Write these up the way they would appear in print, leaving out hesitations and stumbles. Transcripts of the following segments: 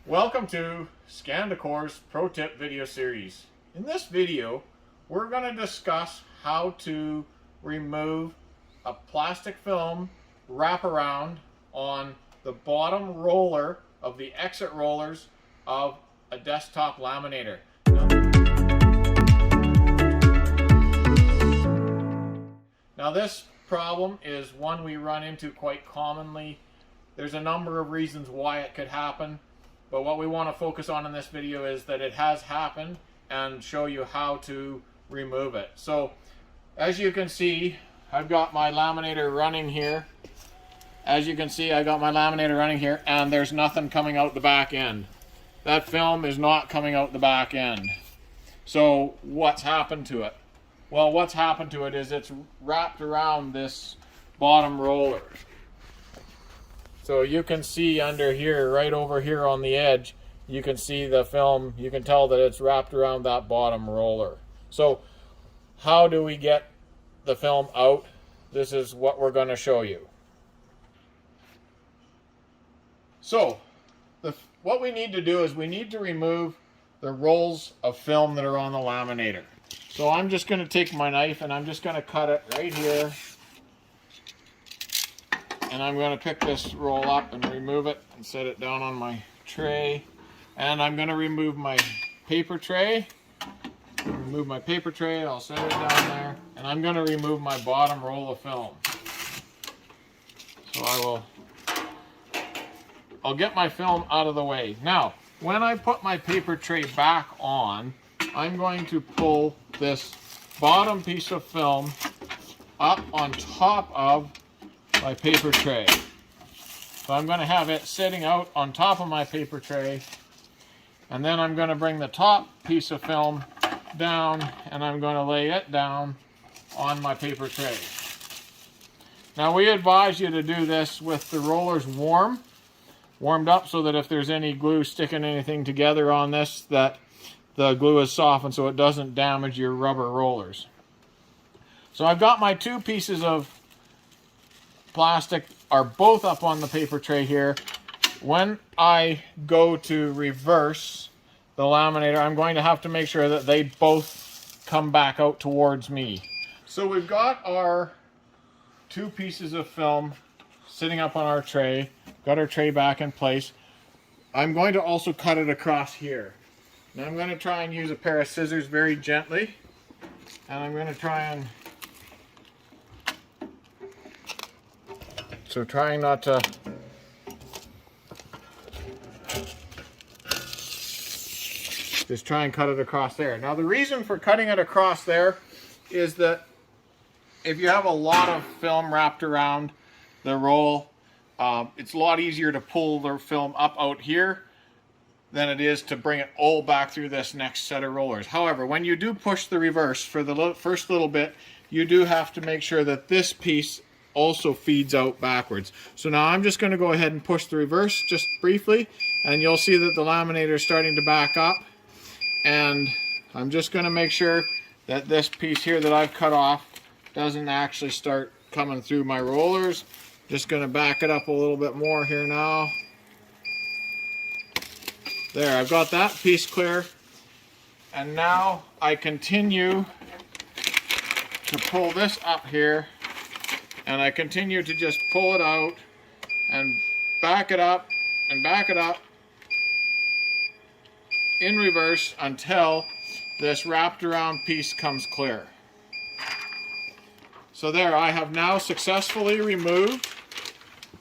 Welcome to Scandecor's Pro Tip video series. In this video, we're going to discuss how to remove a plastic film wraparound on the bottom roller of the exit rollers of a desktop laminator. Now this problem is one we run into quite commonly. There's a number of reasons why it could happen. But what we want to focus on in this video is that it has happened and show you how to remove it. So as you can see, I've got my laminator running here. As you can see, I got my laminator running here and there's nothing coming out the back end. That film is not coming out the back end. So what's happened to it? Well, what's happened to it is it's wrapped around this bottom roller. So you can see under here, right over here on the edge, you can see the film, you can tell that it's wrapped around that bottom roller. So how do we get the film out? This is what we're going to show you. So what we need to do is we need to remove the rolls of film that are on the laminator. So I'm just going to take my knife and I'm just going to cut it right here. And I'm going to pick this roll up and remove it and set it down on my tray. And I'm going to remove my paper tray. Remove my paper tray, I'll set it down there. And I'm going to remove my bottom roll of film. So I'll get my film out of the way. Now, when I put my paper tray back on, I'm going to pull this bottom piece of film up on top of my paper tray. So I'm going to have it sitting out on top of my paper tray, and then I'm going to bring the top piece of film down and I'm going to lay it down on my paper tray. Now we advise you to do this with the rollers warmed up, so that if there's any glue sticking anything together on this, that the glue is softened so it doesn't damage your rubber rollers. So I've got my two pieces of plastic are both up on the paper tray here. When I go to reverse the laminator, I'm going to have to make sure that they both come back out towards me. So we've got our two pieces of film sitting up on our tray, got our tray back in place. I'm going to also cut it across here. Now I'm going to try and use a pair of scissors very gently, and I'm going to try and trying not to just try and cut it across there. Now the reason for cutting it across there is that if you have a lot of film wrapped around the roll, it's a lot easier to pull the film up out here than it is to bring it all back through this next set of rollers. However, when you do push the reverse for the first little bit, you do have to make sure that this piece also feeds out backwards. So now I'm just going to go ahead and push the reverse just briefly, and you'll see that the laminator is starting to back up. And I'm just going to make sure that this piece here that I've cut off doesn't actually start coming through my rollers. Just going to back it up a little bit more here now. There, I've got that piece clear. And now I continue to pull this up here, and I continue to just pull it out and back it up and back it up in reverse until this wrapped around piece comes clear. So there, I have now successfully removed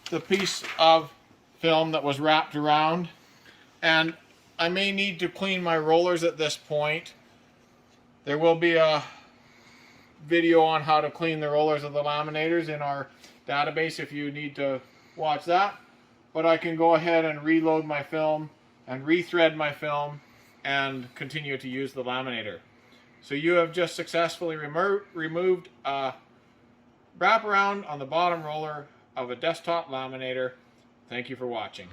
the piece of film that was wrapped around, and I may need to clean my rollers at this point. There will be a video on how to clean the rollers of the laminators in our database if you need to watch that. But I can go ahead and reload my film and rethread my film and continue to use the laminator. So you have just successfully removed a wraparound on the bottom roller of a desktop laminator. Thank you for watching.